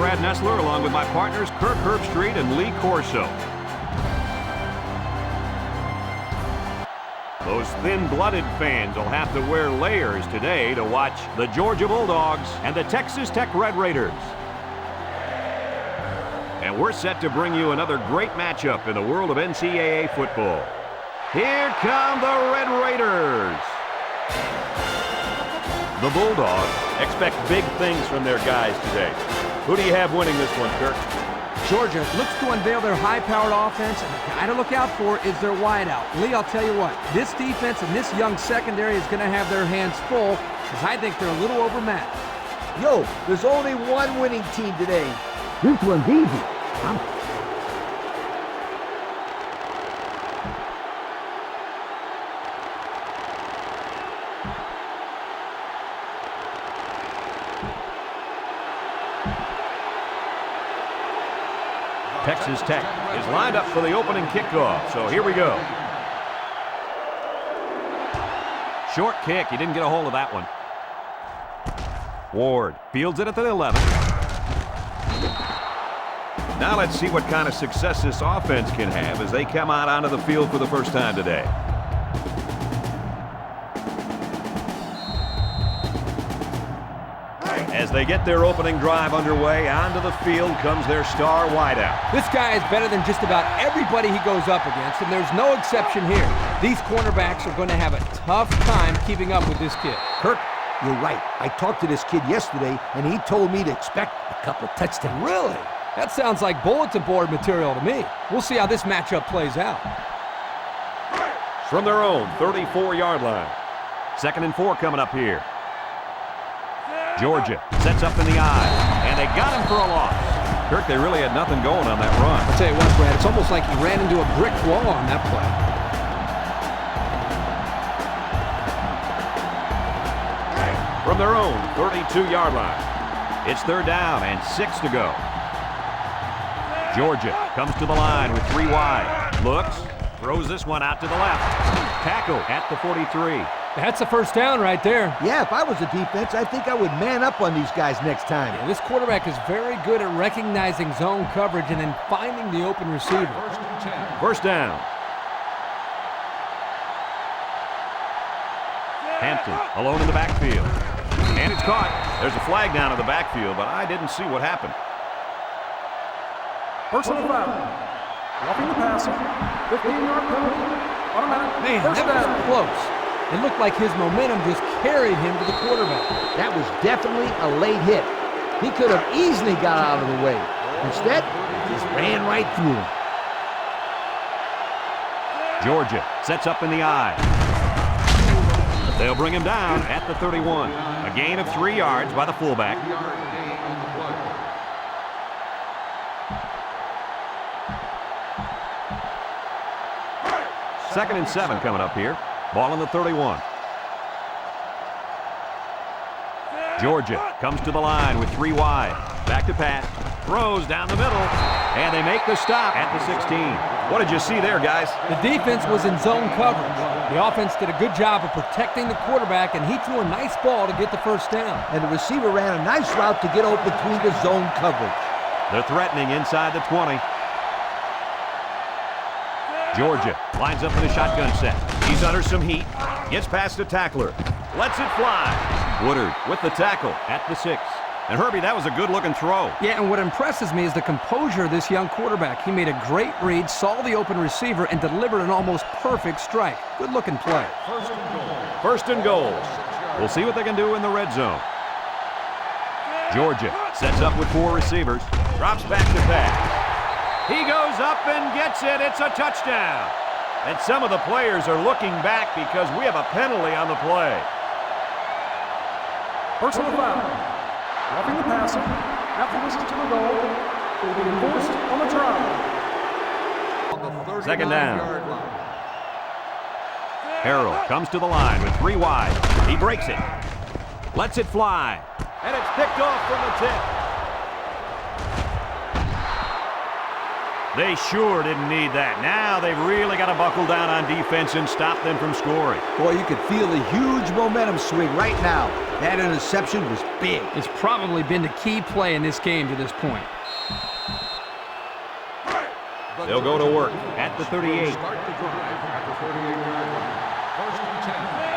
Brad Nessler along with my partners Kirk Herbstreit and Lee Corso. Those thin-blooded fans will have to wear layers today to watch the Georgia Bulldogs and the Texas Tech Red Raiders. And we're set to bring you another great matchup in the world of NCAA football. Here come the Red Raiders. The Bulldogs expect big things from their guys today. Who do you have winning this one, Kirk? Georgia looks to unveil their high-powered offense, and the guy to look out for is their wideout. Lee, I'll tell you what, this defense and this young secondary is going to have their hands full, because I think they're a little overmatched. Yo, there's only one winning team today. This one's easy. Texas Tech is lined up for the opening kickoff, so here we go. Short kick, he didn't get a hold of that one. Ward fields it at the 11. Now let's see what kind of success this offense can have as they come out onto the field for the first time today. As they get their opening drive underway, onto the field comes their star wideout. This guy is better than just about everybody he goes up against, and there's no exception here. These cornerbacks are going to have a tough time keeping up with this kid. Kirk, you're right. I talked to this kid yesterday, and he told me to expect a couple touchdowns. Really? That sounds like bulletin board material to me. We'll see how this matchup plays out. From their own 34-yard line. 2nd and 4 coming up here. Georgia sets up in the eye, and they got him for a loss. Kirk, they really had nothing going on that run. I'll tell you what, Brad, it's almost like he ran into a brick wall on that play. From their own 32-yard line. It's 3rd down and 6 to go. Georgia comes to the line with 3 wide. Looks, throws this one out to the left. Tackle at the 43. That's a first down right there. Yeah, if I was a defense, I think I would man up on these guys next time. Yeah, this quarterback is very good at recognizing zone coverage and then finding the open receiver. First down. Hampton alone in the backfield. And it's caught. There's a flag down in the backfield, but I didn't see what happened. Personal foul. Roughing the passer. 15-yard penalty. Automatic. Man, that was close. It looked like his momentum just carried him to the quarterback. That was definitely a late hit. He could have easily got out of the way. Instead, he just ran right through him. Georgia sets up in the eye. They'll bring him down at the 31. A gain of 3 yards by the fullback. Second and 7 coming up here. Ball on the 31. Georgia comes to the line with 3 wide. Back to pass. Throws down the middle. And they make the stop at the 16. What did you see there, guys? The defense was in zone coverage. The offense did a good job of protecting the quarterback, and he threw a nice ball to get the first down. And the receiver ran a nice route to get open between the zone coverage. They're threatening inside the 20. Georgia lines up in a shotgun set. He's under some heat. Gets past the tackler. Lets it fly. Woodard with the tackle at the 6. And Herbie, that was a good-looking throw. Yeah, and what impresses me is the composure of this young quarterback. He made a great read, saw the open receiver, and delivered an almost perfect strike. Good-looking play. First and goal. We'll see what they can do in the red zone. Georgia sets up with 4 receivers. Drops back to pass. He goes up and gets it. It's a touchdown. And some of the players are looking back because we have a penalty on the play. Personal foul. Roughing the passer. After this to the goal. Will be enforced on the try. Second down. Harrell comes to the line with 3 wide. He breaks it. Lets it fly. And it's picked off from the tip. They sure didn't need that. Now they've really got to buckle down on defense and stop them from scoring. Boy, you could feel the huge momentum swing right now. That interception was big. It's probably been the key play in this game to this point. They'll go to work at the 38.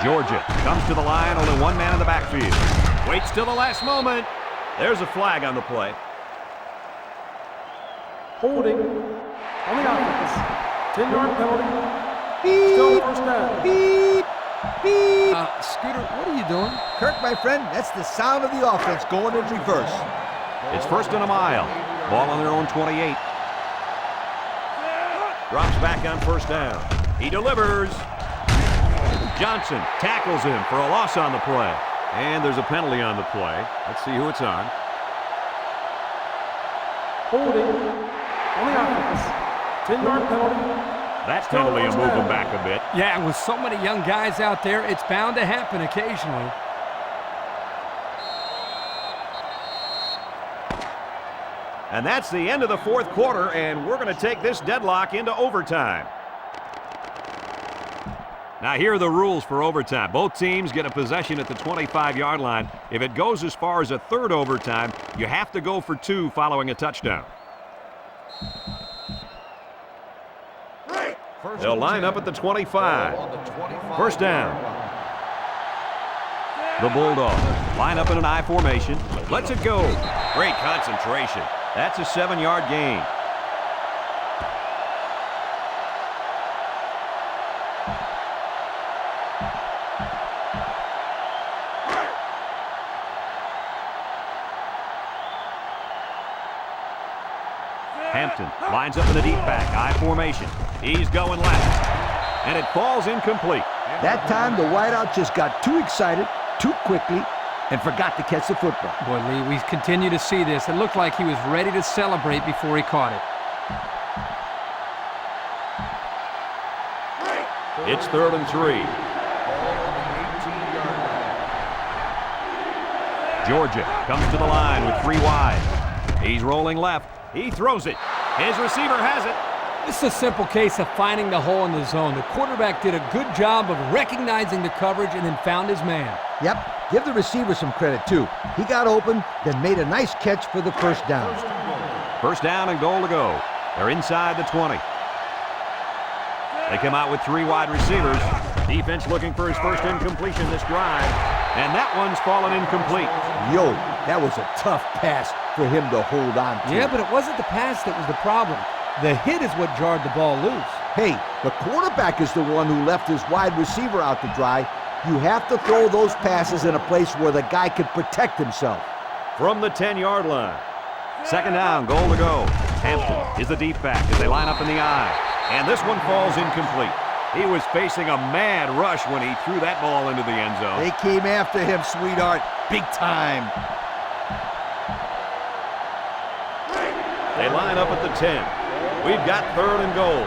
Georgia comes to the line, only one man in the backfield. Waits till the last moment. There's a flag on the play. Holding on the offense. 10-yard penalty. Still first down. Beep, beep. Scooter, what are you doing? Kirk, my friend, that's the sound of the offense going in reverse. It's first and a mile. Ball on their own 28. Drops back on first down. He delivers. Johnson tackles him for a loss on the play. And there's a penalty on the play. Let's see who it's on. Holding on the offense. 10-yard penalty. That penalty will move them back a bit. Yeah, with so many young guys out there, it's bound to happen occasionally. And that's the end of the fourth quarter, and we're going to take this deadlock into overtime. Now, here are the rules for overtime. Both teams get a possession at the 25-yard line. If it goes as far as a third overtime, you have to go for 2 following a touchdown. They'll line up at the 25. First down. The Bulldogs line up in an I formation. Lets it go. Great concentration. That's a 7-yard gain. Hampton lines up in the deep back, I formation. He's going left, and it falls incomplete. That time, the wideout just got too excited, too quickly, and forgot to catch the football. Boy, Lee, we continue to see this. It looked like he was ready to celebrate before he caught it. It's 3rd and 3. Georgia comes to the line with 3 wide. He's rolling left. He throws it. His receiver has it. This is a simple case of finding the hole in the zone. The quarterback did a good job of recognizing the coverage and then found his man. Yep, give the receiver some credit, too. He got open, then made a nice catch for the first down. First down and goal to go. They're inside the 20. They come out with 3 wide receivers. Defense looking for his first incompletion this drive. And that one's fallen incomplete. Yo, that was a tough pass for him to hold on to. Yeah, but it wasn't the pass that was the problem. The hit is what jarred the ball loose. Hey, the quarterback is the one who left his wide receiver out to dry. You have to throw those passes in a place where the guy can protect himself. From the 10-yard line. Second down, goal to go. Hampton is the deep back as they line up in the I. And this one falls incomplete. He was facing a mad rush when he threw that ball into the end zone. They came after him, sweetheart. Big time. They line up at the 10. We've got 3rd and goal.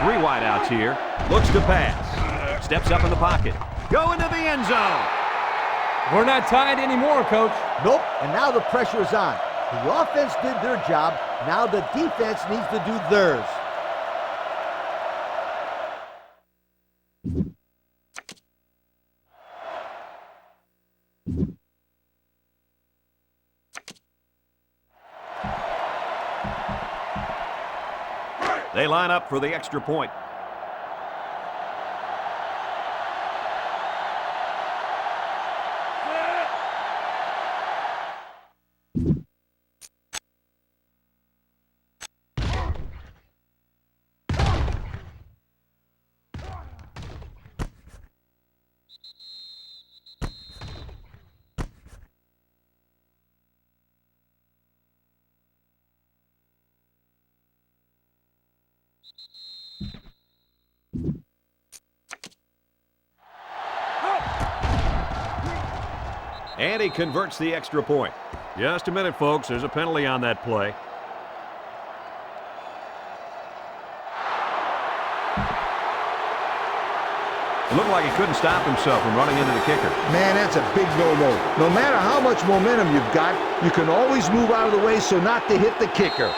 3 wideouts here. Looks to pass. Steps up in the pocket. Going to the end zone. We're not tied anymore, Coach. Nope, and now the pressure is on. The offense did their job. Now the defense needs to do theirs. They line up for the extra point. And he converts the extra point. Just a minute, folks. There's a penalty on that play. It looked like he couldn't stop himself from running into the kicker. Man, that's a big no-no. No matter how much momentum you've got, You can always move out of the way so not to hit the kicker.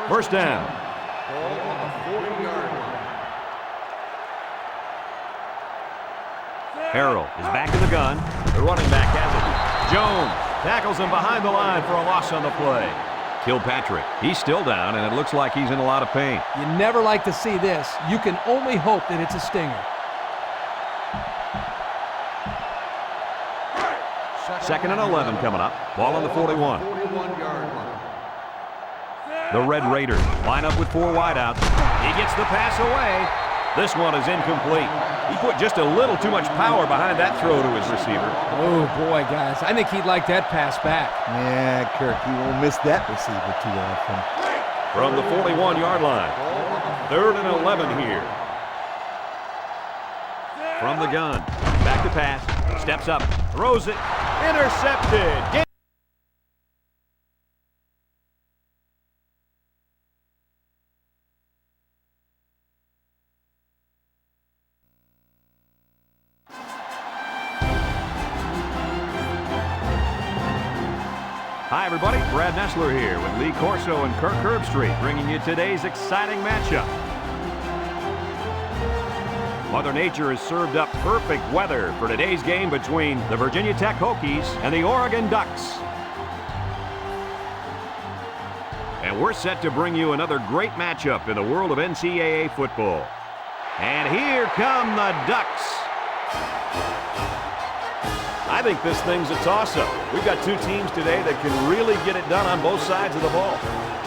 First down. Harrell is back in the gun. The running back has it. Jones tackles him behind the line for a loss on the play. Kilpatrick, he's still down, and it looks like he's in a lot of pain. You never like to see this. You can only hope that it's a stinger. Second and 11 coming up. Ball on the 41. The Red Raiders line up with 4 wideouts. He gets the pass away. This one is incomplete. He put just a little too much power behind that throw to his receiver. Oh, boy, guys. I think he'd like that pass back. Yeah, Kirk, he won't miss that receiver too often. From the 41-yard line. Third and 11 here. From the gun. Back to pass. Steps up. Throws it. Intercepted. Hi, everybody. Brad Nessler here with Lee Corso and Kirk Herbstreit, bringing you today's exciting matchup. Mother Nature has served up perfect weather for today's game between the Virginia Tech Hokies and the Oregon Ducks. And we're set to bring you another great matchup in the world of NCAA football. And here come the Ducks. I think this thing's a toss-up. We've got two teams today that can really get it done on both sides of the ball.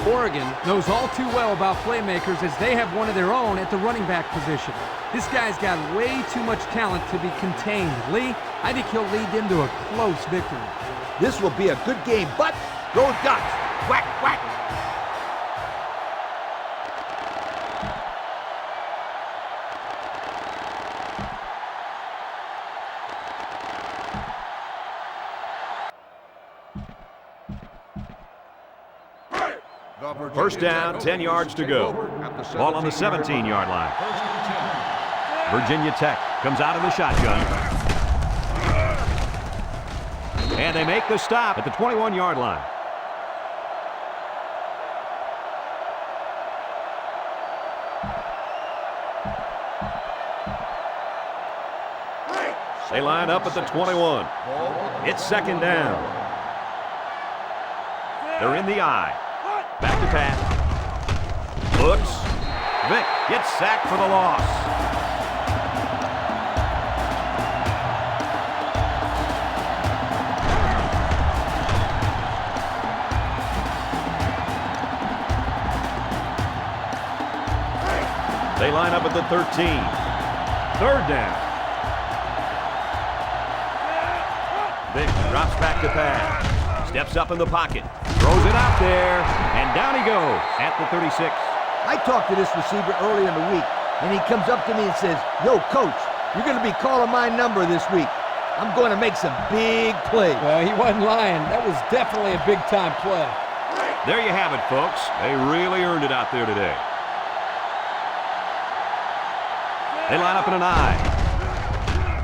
Oregon knows all too well about playmakers as they have one of their own at the running back position. This guy's got way too much talent to be contained. Lee, I think he'll lead them to a close victory. This will be a good game, but go Ducks! Whack, whack! First down, 10 yards to go. Ball on the 17-yard line. Virginia Tech comes out of the shotgun. And they make the stop at the 21-yard line. They line up at the 21. It's second down. They're in the eye. Back to pass. Looks. Vick gets sacked for the loss. They line up at the 13. Third down. Vick drops back to pass. Steps up in the pocket. Throws it out there, and down he goes at the 36. I talked to this receiver earlier in the week, and he comes up to me and says, "Yo, coach, you're going to be calling my number this week. I'm going to make some big plays." Well, he wasn't lying. That was definitely a big-time play. There you have it, folks. They really earned it out there today. They line up in an eye.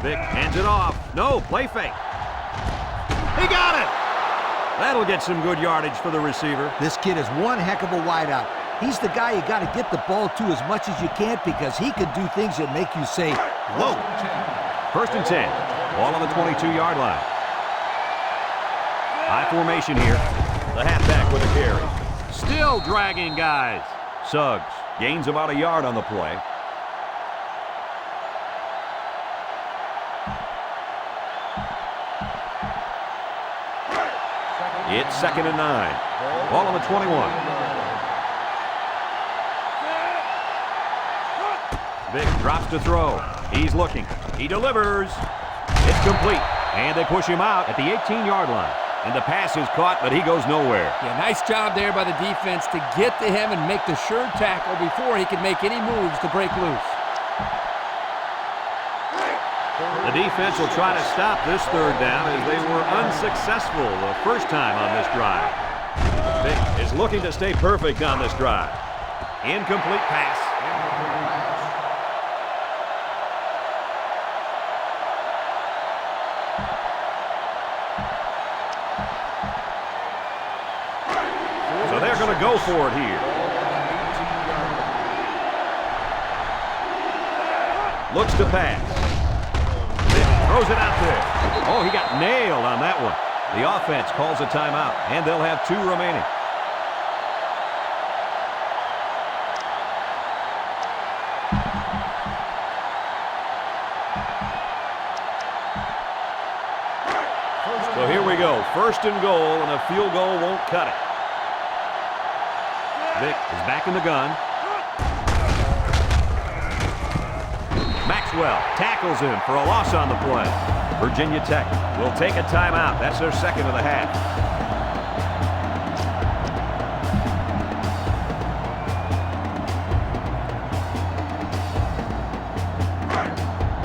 Vick hands it off. No, play fake. He got it! That'll get some good yardage for the receiver. This kid is one heck of a wideout. He's the guy you got to get the ball to as much as you can because he can do things that make you say, whoa. First and 10. Ball on the 22-yard line. High formation here. The halfback with a carry. Still dragging guys. Suggs gains about a yard on the play. It's second and 9. Ball on the 21. Vick drops to throw. He's looking. He delivers. It's complete. And they push him out at the 18-yard line. And the pass is caught, but he goes nowhere. Yeah, nice job there by the defense to get to him and make the sure tackle before he could make any moves to break loose. The defense will try to stop this third down as they were unsuccessful the first time on this drive. Vick is looking to stay perfect on this drive. Incomplete pass. go for it here. Looks to pass. Throws it out there. Oh, he got nailed on that one. The offense calls a timeout, and they'll have 2 remaining. So here we go. 1st and goal, and a field goal won't cut it. Vic is back in the gun. Maxwell tackles him for a loss on the play. Virginia Tech will take a timeout. That's their 2nd of the half.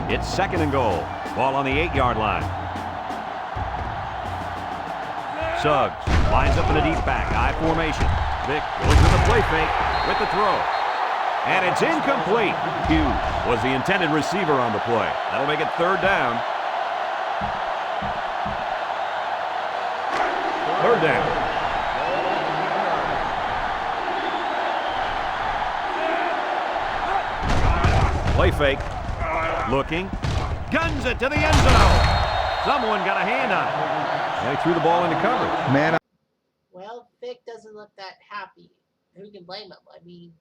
It's 2nd and goal. Ball on the 8-yard line. Suggs lines up in a deep back, I formation. Vic goes with the play fake with the throw. And it's incomplete. Hughes was the intended receiver on the play. That'll make it 3rd down. 3rd down. Play fake. Looking. Guns it to the end zone. Someone got a hand on it. They threw the ball into coverage. Man. Well, Vic doesn't look that happy. Who can blame him? I mean,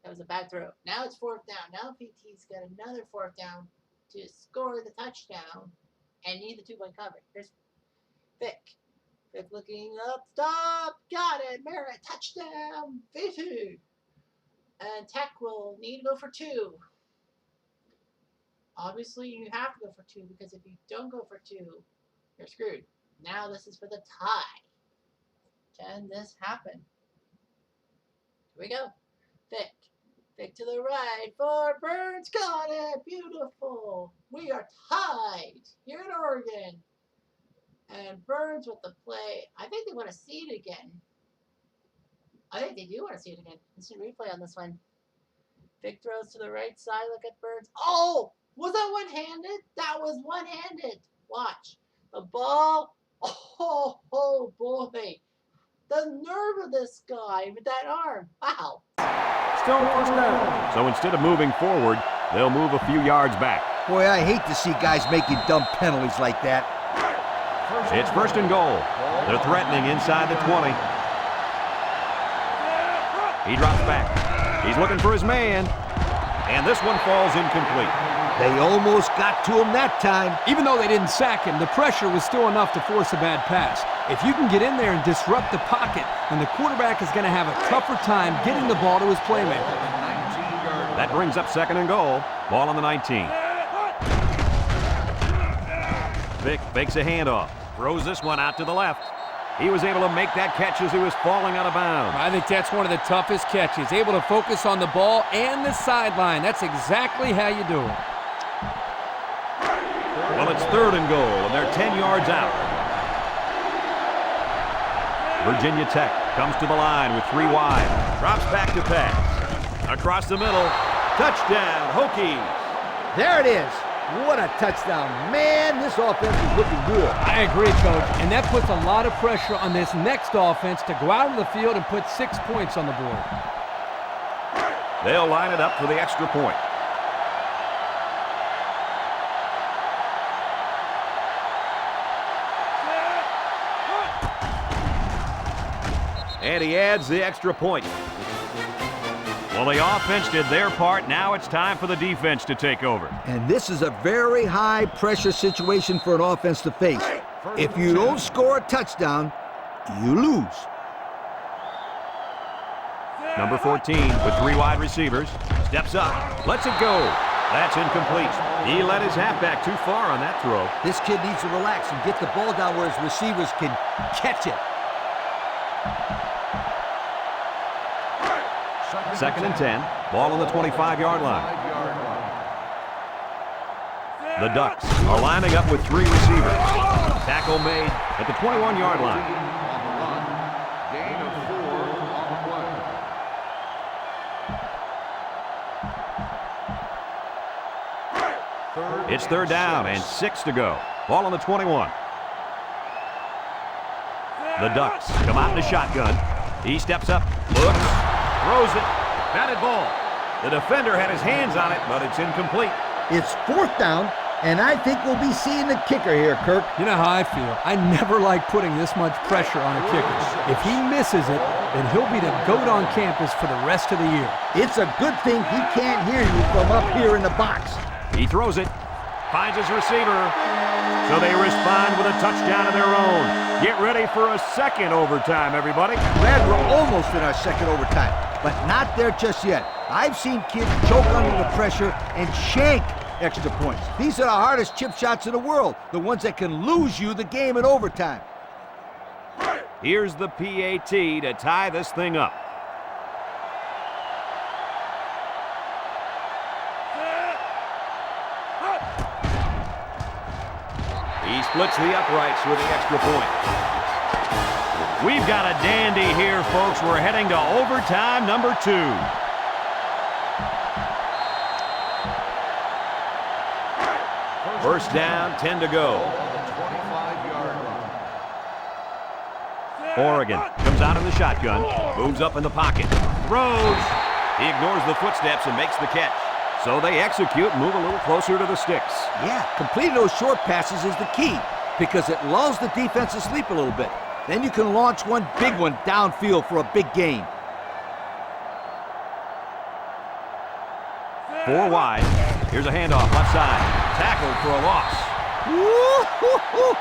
that was a bad throw. Now it's 4th down. Now PT's got another 4th down to score the touchdown and need the 2-point coverage. Here's Vic. Vic looking up, stop, got it, Merritt, touchdown, 52. And Tech will need to go for 2. Obviously, you have to go for 2 because if you don't go for 2, you're screwed. Now this is for the tie. Can this happen? Here we go. Vic. Vic to the right for Burns. Got it. Beautiful. We are tied here in Oregon. And Burns with the play. I think they want to see it again. I think they do want to see it again. Instant replay on this one. Vic throws to the right side. Look at Burns. Oh! Was that one-handed? That was one-handed. Watch. The ball. Oh boy. The nerve of this guy with that arm. Wow. Still 1st down. So instead of moving forward, they'll move a few yards back. Boy, I hate to see guys making dumb penalties like that. It's 1st and goal. They're threatening inside the 20. He drops back. He's looking for his man. And this one falls incomplete. They almost got to him that time. Even though they didn't sack him, the pressure was still enough to force a bad pass. If you can get in there and disrupt the pocket, then the quarterback is going to have a tougher time getting the ball to his playmaker. That brings up 2nd and goal. Ball on the 19. Vic fakes a handoff. Throws this one out to the left. He was able to make that catch as he was falling out of bounds. I think that's one of the toughest catches. Able to focus on the ball and the sideline. That's exactly how you do it. Well, it's 3rd and goal, and they're 10 yards out. Virginia Tech comes to the line with 3 wide. Drops back to pass. Across the middle. Touchdown, Hokies. There it is. What a touchdown. Man, this offense is looking good. I agree, Coach. And that puts a lot of pressure on this next offense to go out of the field and put 6 points on the board. They'll line it up for the extra point. And he adds the extra point. Well, the offense did their part. Now it's time for the defense to take over. And this is a very high-pressure situation for an offense to face. If you don't score a touchdown, you lose. Number 14 with 3 wide receivers. Steps up. Lets it go. That's incomplete. He let his halfback too far on that throw. This kid needs to relax and get the ball down where his receivers can catch it. 2nd and 10. Ball on the 25-yard line. The Ducks are lining up with 3 receivers. Tackle made at the 21-yard line. Gain of 4 on the play. It's 3rd down and 6 to go. Ball on the 21. The Ducks come out in a shotgun. He steps up, Looks, throws it, batted ball. The defender had his hands on it, but it's incomplete. It's 4th down, and I think we'll be seeing the kicker here, Kirk. You know how I feel. I never like putting this much pressure on a kicker. If he misses it, then he'll be the GOAT on campus for the rest of the year. It's a good thing he can't hear you from up here in the box. He throws it, finds his receiver. So they respond with a touchdown of their own. Get ready for a second overtime, everybody. Brad, we're almost in our second overtime, but not there just yet. I've seen kids choke under the pressure and shank extra points. These are the hardest chip shots in the world, the ones that can lose you the game in overtime. Here's the PAT to tie this thing up. He splits the uprights with the extra point. We've got a dandy here, folks. We're heading to overtime number 2. First down, 10 to go. 25-yard line. Oregon comes out in the shotgun, moves up in the pocket, throws. He ignores the footsteps and makes the catch. So they execute and move a little closer to the sticks. Yeah, completing those short passes is the key because it lulls the defense to sleep a little bit. Then you can launch one big one downfield for a big gain. 4 wide. Here's a handoff left side. Tackled for a loss. Woo-hoo-hoo.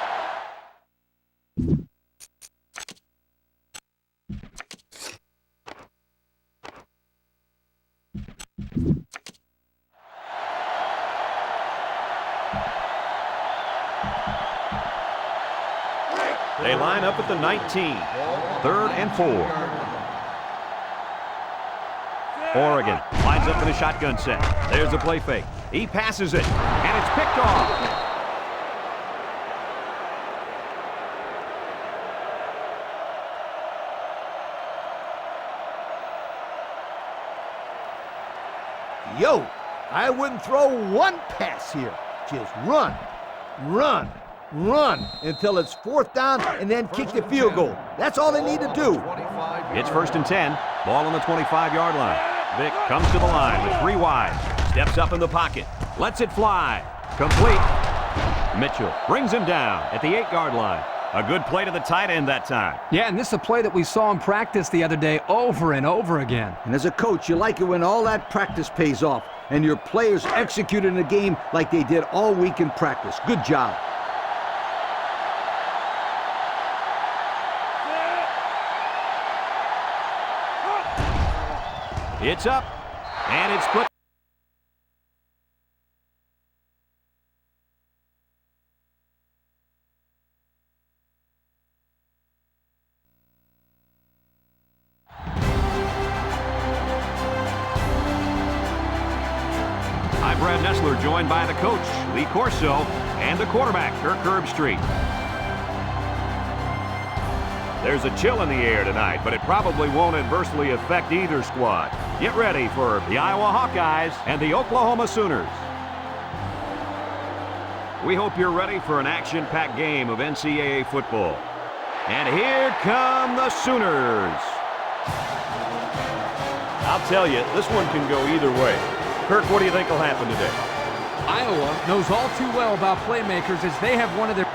They line up at the 19. 3rd and 4. Oregon lines up in a shotgun set. There's a play fake. He passes it, and it's picked off. Yo, I wouldn't throw one pass here. Just run, run, run until it's 4th down and then kick the field goal. That's all they need to do. It's 1st and 10. Ball on the 25-yard line. Vick comes to the line with 3 wide. Steps up in the pocket. Lets it fly. Complete. Mitchell brings him down at the 8-yard line. A good play to the tight end that time. Yeah, and this is a play that we saw in practice the other day over and over again. And as a coach, you like it when all that practice pays off and your players execute in the game like they did all week in practice. Good job. It's up, and it's put. I'm Brad Nessler, joined by the coach, Lee Corso, and the quarterback, Kirk Herbstreit. There's a chill in the air tonight, but it probably won't adversely affect either squad. Get ready for the Iowa Hawkeyes and the Oklahoma Sooners. We hope you're ready for an action-packed game of NCAA football. And here come the Sooners. I'll tell you, this one can go either way. Kirk, what do you think will happen today? Iowa knows all too well about playmakers as they have one of their...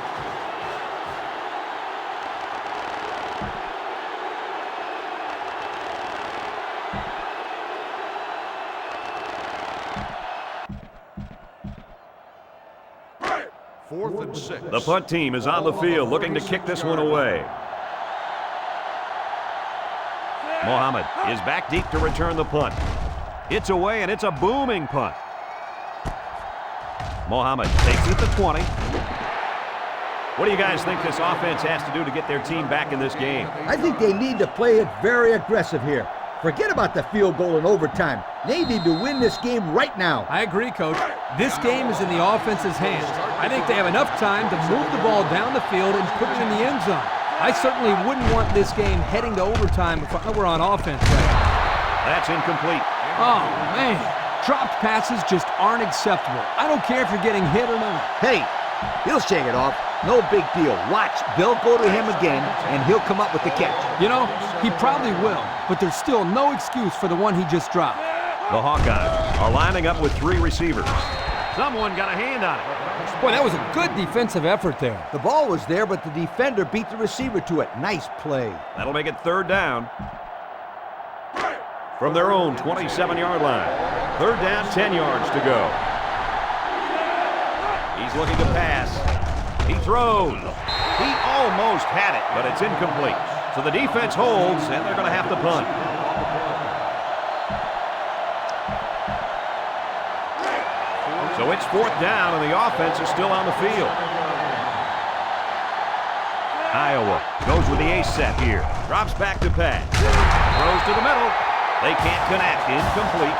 Fourth and 6. The punt team is on the field looking to kick this one away. Mohammed is back deep to return the punt. It's away, and it's a booming punt. Mohammed takes it to 20. What do you guys think this offense has to do to get their team back in this game? I think they need to play it very aggressive here. Forget about the field goal in overtime. They need to win this game right now. I agree, Coach. This game is in the offense's hands. I think they have enough time to move the ball down the field and put it in the end zone. I certainly wouldn't want this game heading to overtime if I were on offense right now. That's incomplete. Oh, man. Dropped passes just aren't acceptable. I don't care if you're getting hit or not. Hey, he'll shake it off. No big deal. Watch, they'll go to him again, and he'll come up with the catch. You know, he probably will. but there's still no excuse for the one he just dropped. The Hawkeyes are lining up with 3 receivers. Someone got a hand on it. Boy, that was a good defensive effort there. The ball was there, but the defender beat the receiver to it. Nice play. That'll make it 3rd down. From their own 27-yard line. 3rd down, 10 yards to go. He's looking to pass. He throws. He almost had it, but it's incomplete. So the defense holds, and they're going to have to punt. So it's 4th down, and the offense is still on the field. Iowa goes with the ace set here. Drops back to pass. Throws to the middle. They can't connect. Incomplete.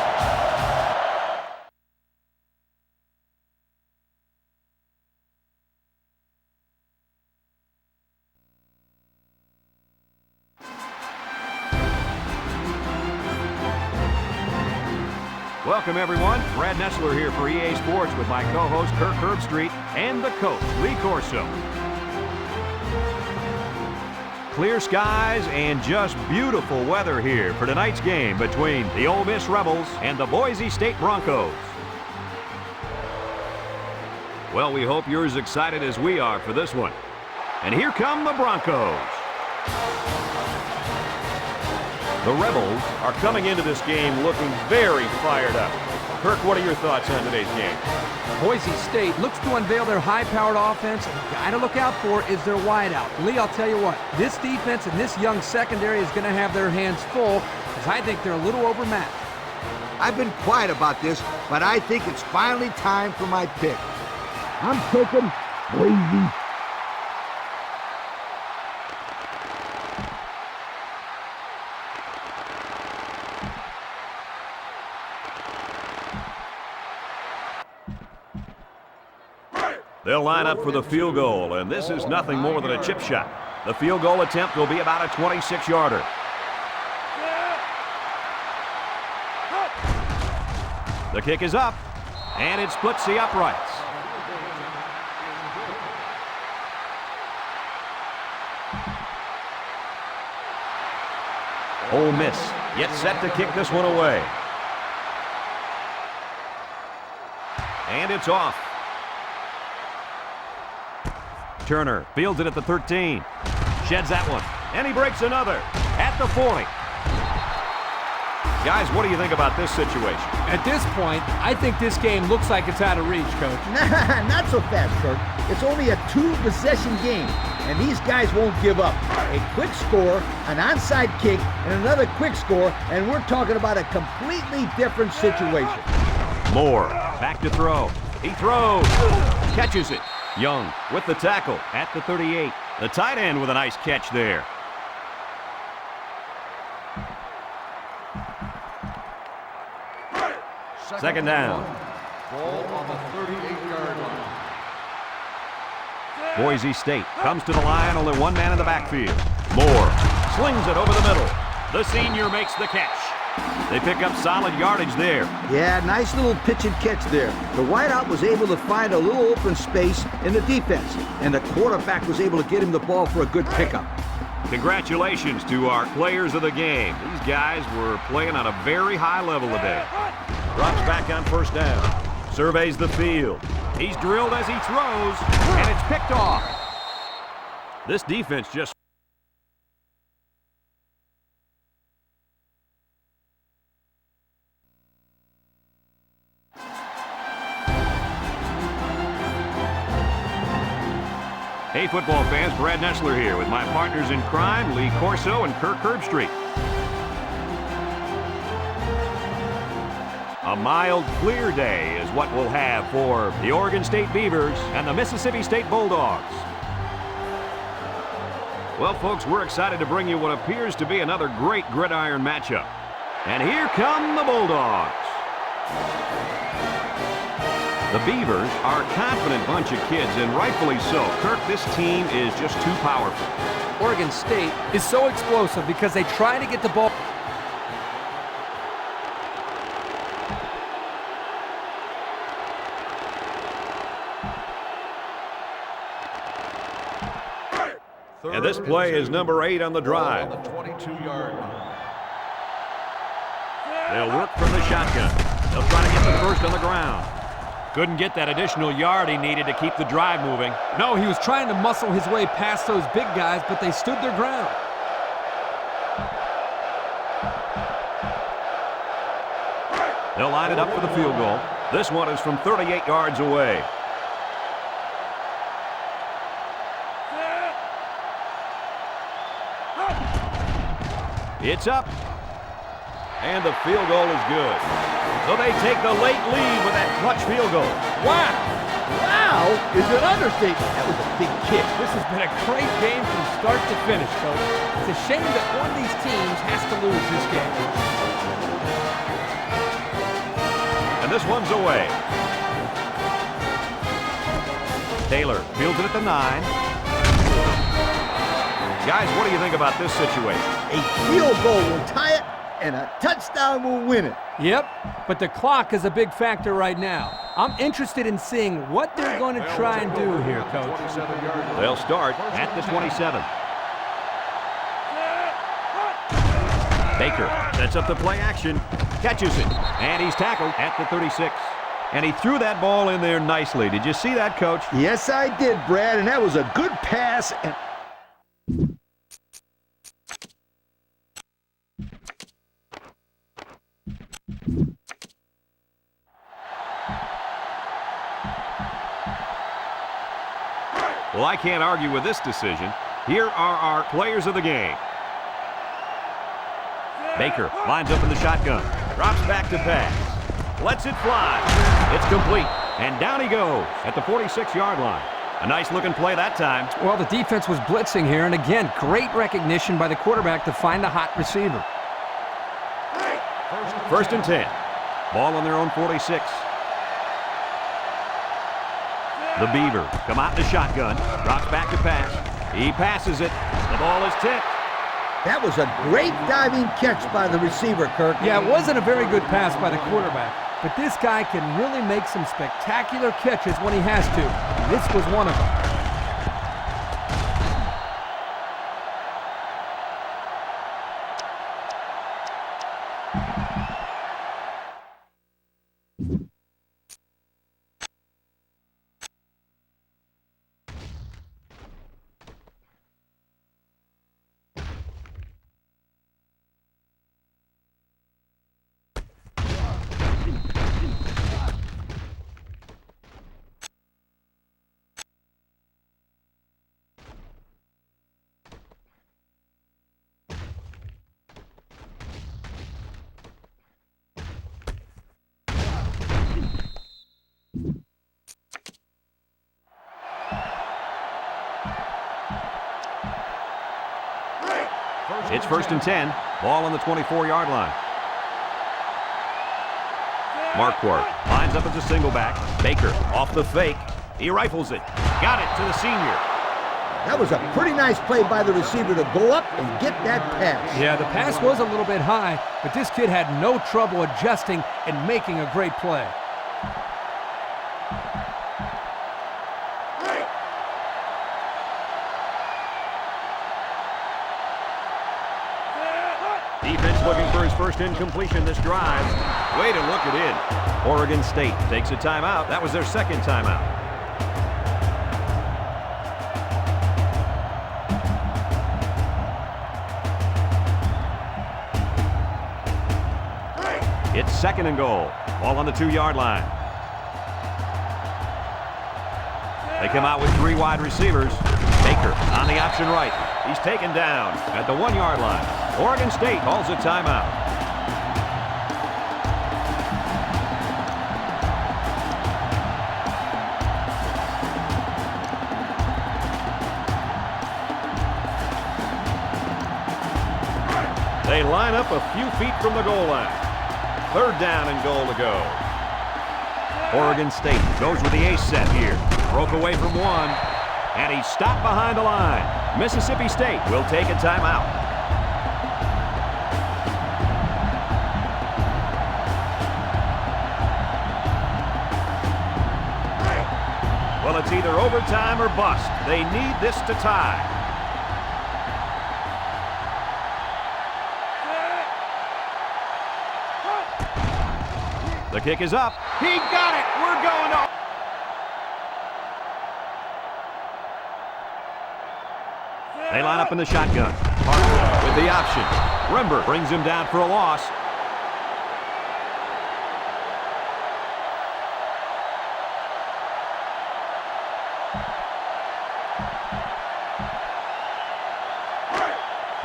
Welcome, everyone. Brad Nessler here for EA Sports with my co-host Kirk Herbstreit and the coach, Lee Corso. Clear skies and just beautiful weather here for tonight's game between the Ole Miss Rebels and the Boise State Broncos. Well, we hope you're as excited as we are for this one. And here come the Broncos. The Rebels are coming into this game looking very fired up. Kirk, what are your thoughts on today's game? Boise State looks to unveil their high-powered offense, and the guy to look out for is their wideout. Lee, I'll tell you what, this defense and this young secondary is going to have their hands full, because I think they're a little overmatched. I've been quiet about this, but I think it's finally time for my pick. I'm taking Boise. They'll line up for the field goal, and this is nothing more than a chip shot. The field goal attempt will be about a 26-yarder. The kick is up, and it splits the uprights. Ole Miss yet set to kick this one away. And it's off. Turner fields it at the 13. Sheds that one. And he breaks another at the 40. Guys, what do you think about this situation? At this point, I think this game looks like it's out of reach, Coach. Nah, not so fast, Kirk. It's only a 2-possession game, and these guys won't give up. A quick score, an onside kick, and another quick score, and we're talking about a completely different situation. Moore back to throw. He throws. Catches it. Young with the tackle at the 38. The tight end with a nice catch there. Second down. Ball on the 38-yard line. Boise State comes to the line, only one man in the backfield. Moore slings it over the middle. The senior makes the catch. They pick up solid yardage there. Yeah, nice little pitch and catch there. The wideout was able to find a little open space in the defense, and the quarterback was able to get him the ball for a good pickup. Congratulations to our players of the game. These guys were playing on a very high level today. Drops back on first down. Surveys the field. He's drilled as he throws, and it's picked off. This defense just... Hey, football fans, Brad Nessler here with my partners in crime, Lee Corso and Kirk Herbstreit. A mild, clear day is what we'll have for the Oregon State Beavers and the Mississippi State Bulldogs. Well, folks, we're excited to bring you what appears to be another great gridiron matchup. And here come the Bulldogs. The Beavers are a confident bunch of kids, and rightfully so. Kirk, this team is just too powerful. Oregon State is so explosive because they try to get the ball. And this play is number 8 on the drive. On the 22-yard line. They'll work from the shotgun. They'll try to get the first on the ground. Couldn't get that additional yard he needed to keep the drive moving. No, he was trying to muscle his way past those big guys, but they stood their ground. They'll line it up for the field goal. This one is from 38 yards away. It's up. And the field goal is good. So they take the late lead with that clutch field goal. Wow! Wow is an understatement. That was a big kick. This has been a great game from start to finish, Coach. It's a shame that one of these teams has to lose this game. And this one's away. Taylor fields it at the 9. Guys, what do you think about this situation? A field goal will tie it, and a touchdown will win it. Yep, but the clock is a big factor right now. I'm interested in seeing what they're going to try and do here, Coach. They'll start at the 27. Baker sets up the play action, catches it, and he's tackled at the 36. And he threw that ball in there nicely. Did you see that, Coach? Yes, I did, Brad, and that was a good pass. And well, I can't argue with this decision. Here are our players of the game. Baker lines up in the shotgun, drops back to pass, lets it fly. It's complete, and down he goes at the 46-yard line. A nice-looking play that time. Well, the defense was blitzing here, and again, great recognition by the quarterback to find the hot receiver. First and 10. Ball on their own 46. The Beaver come out in the shotgun, drops back to pass. He passes it. The ball is tipped. that was a great diving catch by the receiver, Kirk. Yeah, it wasn't a very good pass by the quarterback, but this guy can really make some spectacular catches when he has to. This was one of them. It's first and 10. Ball on the 24-yard line. Marquardt lines up as a single back. Baker off the fake. He rifles it. Got it to the senior. That was a pretty nice play by the receiver to go up and get that pass. Yeah, the pass was a little bit high, but this kid had no trouble adjusting and making a great play. Defense looking for his first incompletion this drive. Way to look it in. Oregon State takes a timeout. That was their second timeout. It's second and goal. Ball on the 2-yard line. They come out with 3 wide receivers. Baker on the option right. He's taken down at the 1-yard line. Oregon State calls a timeout. They line up a few feet from the goal line. Third down and goal to go. Oregon State goes with the ace set here. Broke away from one, and he's stopped behind the line. Mississippi State will take a timeout. Well, it's either overtime or bust. They need this to tie. The kick is up. He got it. We're going to... They line up in the shotgun. Hartman with the option. Rember brings him down for a loss.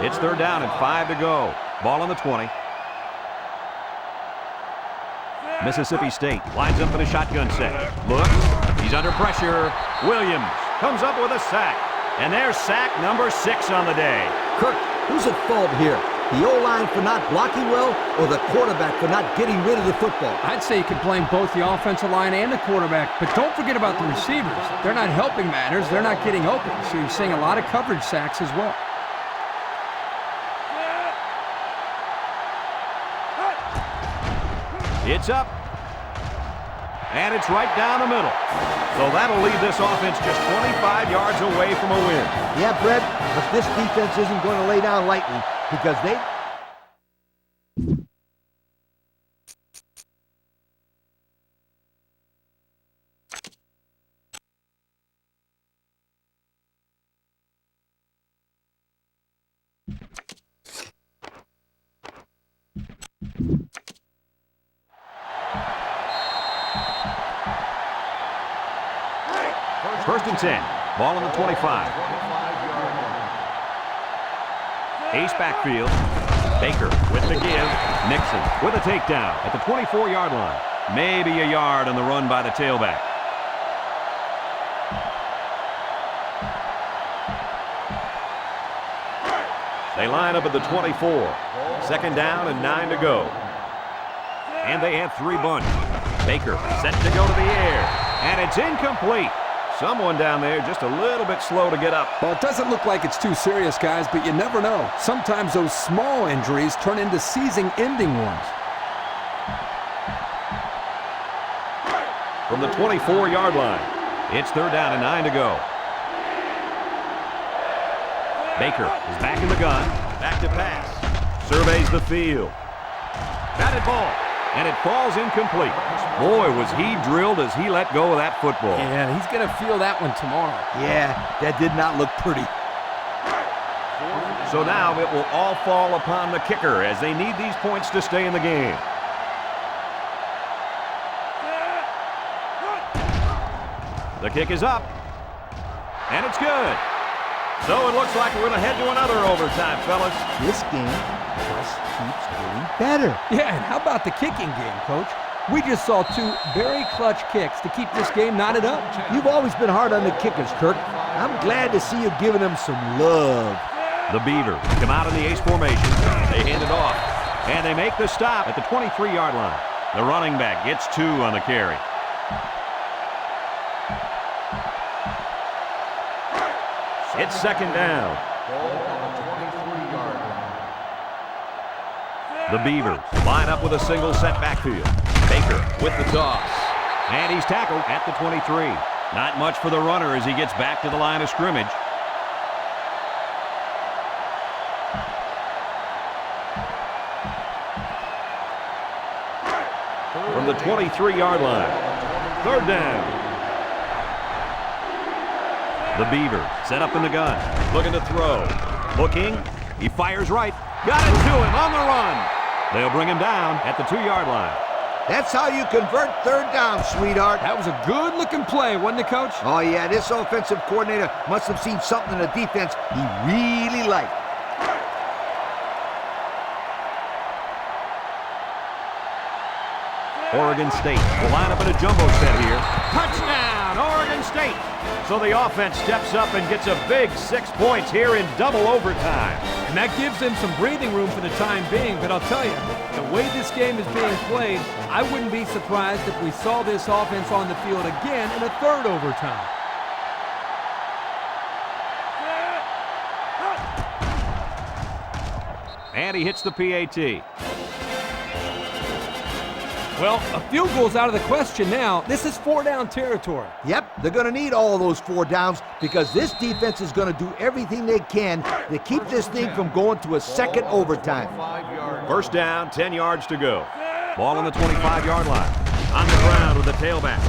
It's third down and 5 to go. Ball on the 20. Mississippi State lines up in a shotgun set. Looks. He's under pressure. Williams comes up with a sack. And there's sack number 6 on the day. Kirk, who's at fault here? The O-line for not blocking well or the quarterback for not getting rid of the football? I'd say you can blame both the offensive line and the quarterback, but don't forget about the receivers. They're not helping matters. They're not getting open, so you're seeing a lot of coverage sacks as well. It's up. And it's right down the middle. So that'll leave this offense just 25 yards away from a win. Yeah, Brett, but this defense isn't going to lay down lightly because they... First and 10. Ball on the 25. Ace backfield. Baker with the give. Nixon with a takedown at the 24-yard line. Maybe a yard on the run by the tailback. They line up at the 24. Second down and 9 to go. And they have 3 bunch. Baker set to go to the air. And it's incomplete. Someone down there just a little bit slow to get up. Well, it doesn't look like it's too serious, guys, but you never know. Sometimes those small injuries turn into season-ending ones. From the 24-yard line, it's third down and 9 to go. Baker is back in the gun. Back to pass. Surveys the field. Batted ball. And it falls incomplete. Boy, was he drilled as he let go of that football. Yeah, he's going to feel that one tomorrow. Yeah, that did not look pretty. So now it will all fall upon the kicker as they need these points to stay in the game. The kick is up. And it's good. So it looks like we're going to head to another overtime, fellas. This game just keeps getting better. Yeah, and how about the kicking game, Coach? We just saw 2 very clutch kicks to keep this game knotted up. You've always been hard on the kickers, Kirk. I'm glad to see you giving them some love. The Beavers come out in the ace formation. They hand it off. And they make the stop at the 23-yard line. The running back gets 2 on the carry. It's second down. The Beavers line up with a single set backfield. Baker with the toss. And he's tackled at the 23. Not much for the runner as he gets back to the line of scrimmage. From the 23-yard line, third down. The Beavers set up in the gun, looking to throw. Looking, he fires right. Got it to him on the run. They'll bring him down at the 2-yard line. That's how you convert third down, sweetheart. That was a good-looking play, wasn't it, Coach? Oh, yeah, this offensive coordinator must have seen something in the defense he really liked. Oregon State will line up in a jumbo set here. Touchdown, Oregon State. So the offense steps up and gets a big 6 points here in double overtime. And that gives them some breathing room for the time being, but I'll tell you, the way this game is being played, I wouldn't be surprised if we saw this offense on the field again in a third overtime. And he hits the PAT. Well, a field goal's out of the question now. This is 4-down territory. Yep, they're going to need all those 4 downs because this defense is going to do everything they can to keep this thing from going to a second overtime. First down, 10 yards to go. Ball on the 25-yard line. On the ground with the tailback.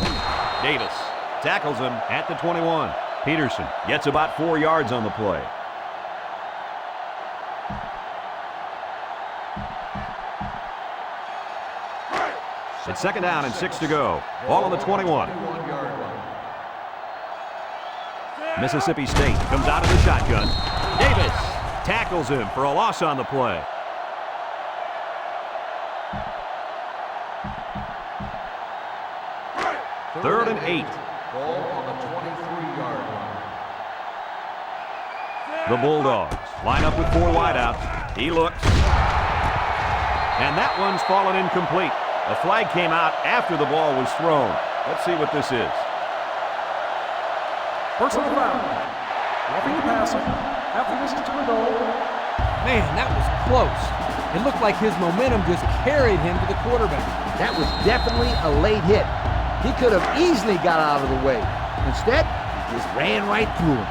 Davis tackles him at the 21. Peterson gets about 4 yards on the play. It's second down and 6 to go. Ball on the 21. Mississippi State comes out of the shotgun. Davis tackles him for a loss on the play. Third and 8. Ball on the 23-yard line. The Bulldogs line up with 4 wideouts. He looks. And that one's fallen incomplete. A flag came out after the ball was thrown. Let's see what this is. Personal foul. Roughing the passer. After this is to the goal. Man, that was close. It looked like his momentum just carried him to the quarterback. That was definitely a late hit. He could have easily got out of the way. Instead, he just ran right through him.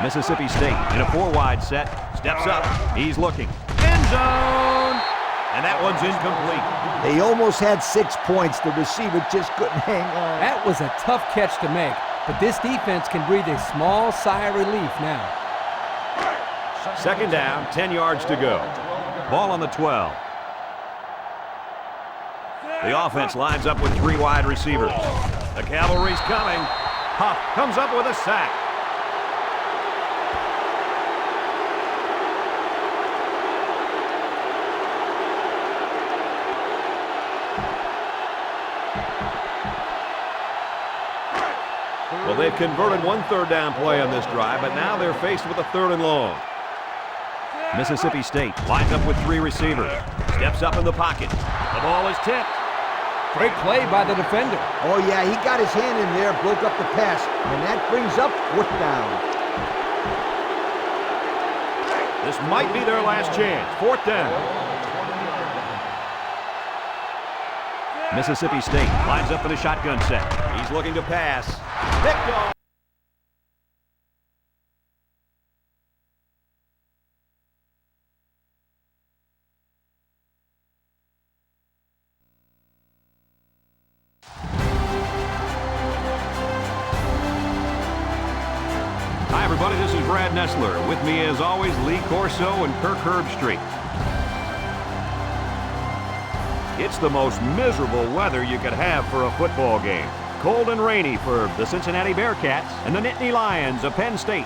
Mississippi State in a 4-wide set. Steps up. He's looking. End zone! And that one's incomplete. They almost had 6 points. The receiver just couldn't hang on. That was a tough catch to make, but this defense can breathe a small sigh of relief now. Second down, 10 yards to go. Ball on the 12. The offense lines up with 3 wide receivers. The cavalry's coming. Huff comes up with a sack. Well, they've converted 1 third-down play on this drive, but now they're faced with a 3rd and long. Mississippi State lines up with 3 receivers. Steps up in the pocket. The ball is tipped. Great play by the defender. Oh, yeah, he got his hand in there, broke up the pass, and that brings up 4th down. This might be their last chance. 4th down. Mississippi State lines up in a shotgun set. He's looking to pass. Picked off. Hi, everybody. This is Brad Nessler. With me, as always, Lee Corso and Kirk Herbstreit. It's the most miserable weather you could have for a football game. Cold and rainy for the Cincinnati Bearcats and the Nittany Lions of Penn State.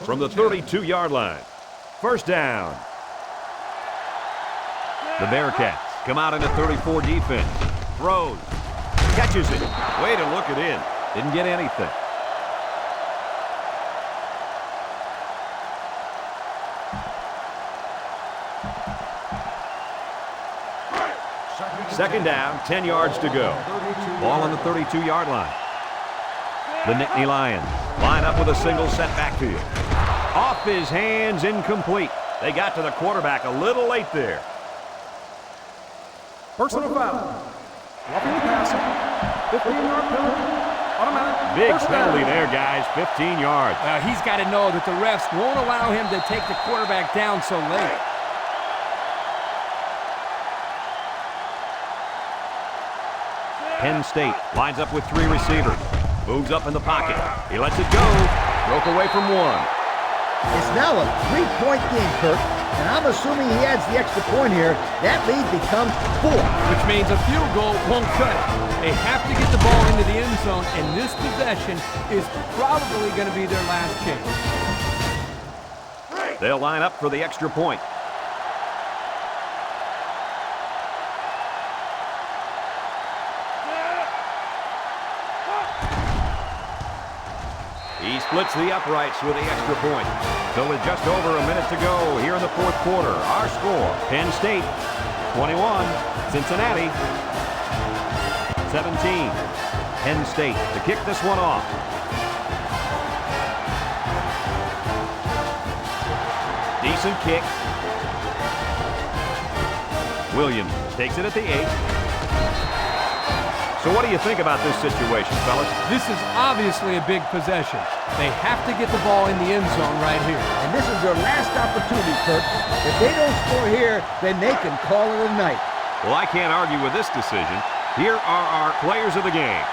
From the 32-yard line, first down. The Bearcats come out in a 34 defense. Throws. Catches it. Way to look it in. Didn't get anything. Second down, 10 yards to go. Ball on the 32-yard line. The Nittany Lions line up with a single set backfield. Off his hands, incomplete. They got to the quarterback a little late there. Personal foul. Roughing the passer. 15-yard penalty. Automatic. Big First penalty down. there, guys. 15 yards. He's got to know that the refs won't allow him to take the quarterback down so late. Penn State lines up with 3 receivers. Moves up in the pocket. He lets it go. Broke away from 1. It's now a 3-point game, Kirk, and I'm assuming he adds the extra point here. That lead becomes 4. Which means a field goal won't cut it. They have to get the ball into the end zone, and this possession is probably going to be their last chance. They'll line up for the extra point. He splits the uprights with the extra point. So with just over a minute to go here in the 4th quarter, our score, Penn State 21, Cincinnati 17. Penn State to kick this one off. Decent kick. Williams takes it at the 8. So what do you think about this situation, fellas? This is obviously a big possession. They have to get the ball in the end zone right here. And this is their last opportunity, Kirk. If they don't score here, then they can call it a night. Well, I can't argue with this decision. Here are our players of the game.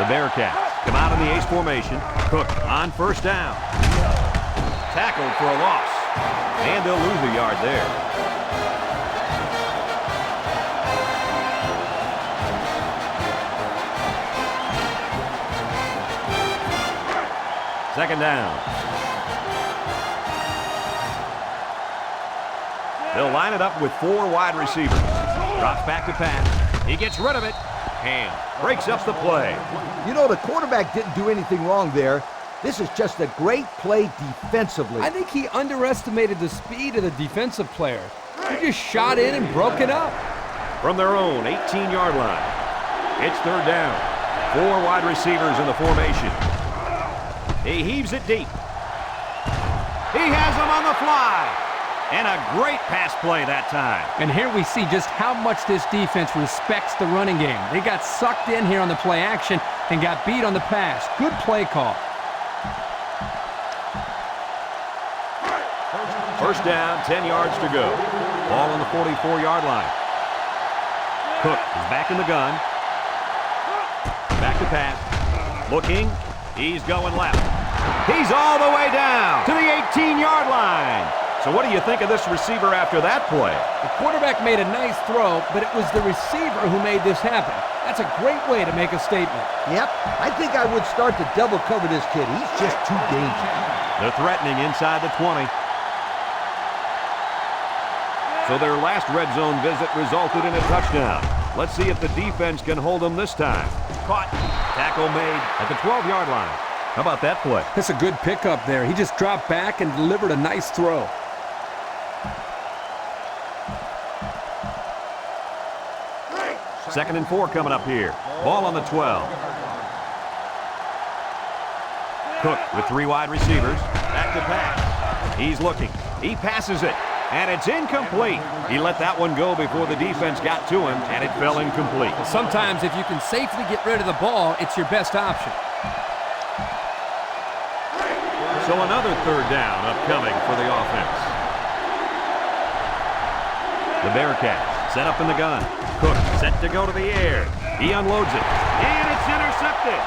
The Bearcats come out in the ace formation. Cook on first down. Tackled for a loss. And they'll lose a yard there. Second down. They'll line it up with 4 wide receivers. Drops back to pass. He gets rid of it. And breaks up the play. You know, the quarterback didn't do anything wrong there. This is just a great play defensively. I think he underestimated the speed of the defensive player. He just shot in and broke it up. From their own 18-yard line. It's third down. 4 wide receivers in the formation. He heaves it deep. He has them on the fly. And a great pass play that time. And here we see just how much this defense respects the running game. They got sucked in here on the play action and got beat on the pass. Good play call. First down, 10 yards to go. Ball on the 44-yard line. Cook is back in the gun. Back to pass. Looking. He's going left. He's all the way down to the 18-yard line. So what do you think of this receiver after that play? The quarterback made a nice throw, but it was the receiver who made this happen. That's a great way to make a statement. Yep, I think I would start to double cover this kid. He's just too dangerous. They're threatening inside the 20. So their last red zone visit resulted in a touchdown. Let's see if the defense can hold them this time. Caught. Tackle made at the 12-yard line. How about that play? That's a good pickup there. He just dropped back and delivered a nice throw. Second and 4 coming up here. Ball on the 12. Cook with 3 wide receivers. Back to pass. He's looking. He passes it. And it's incomplete. He let that one go before the defense got to him, and it fell incomplete. Sometimes if you can safely get rid of the ball, it's your best option. So another third down upcoming for the offense. The Bearcats set up in the gun. Cook set to go to the air. He unloads it. And it's intercepted.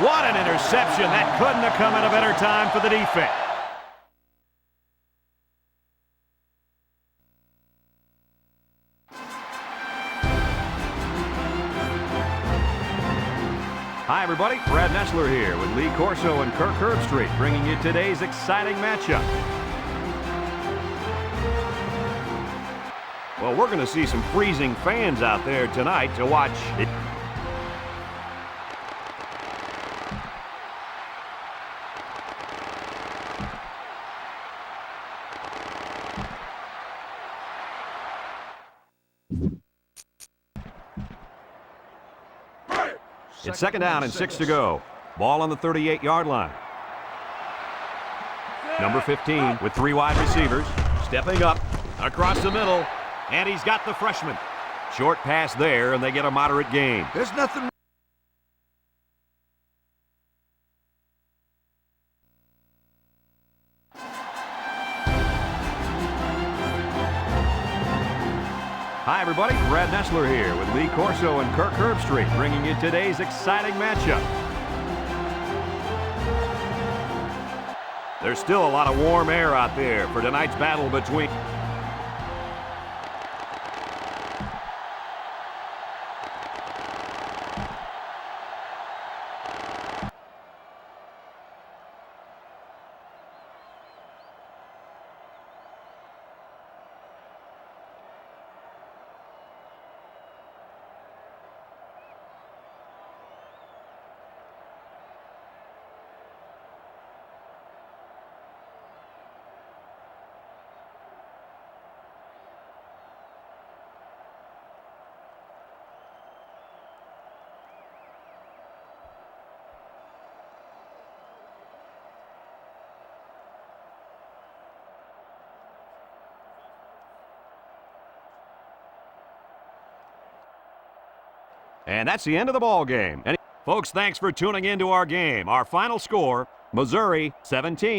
What an interception. That couldn't have come at a better time for the defense. Hi, everybody. Brad Nessler here with Lee Corso and Kirk Herbstreit, bringing you today's exciting matchup. Well, we're going to see some freezing fans out there tonight to watch it. It's second down and 6 to go. Ball on the 38-yard line. Number 15 with 3 wide receivers. Stepping up across the middle. And he's got the freshman. Short pass there, and they get a moderate gain. There's nothing. Hi, everybody. Brad Nessler here with Lee Corso and Kirk Herbstreit, bringing you today's exciting matchup. There's still a lot of warm air out there for tonight's battle between... And that's the end of the ball game. Folks, thanks for tuning in to our game. Our final score, Missouri 17.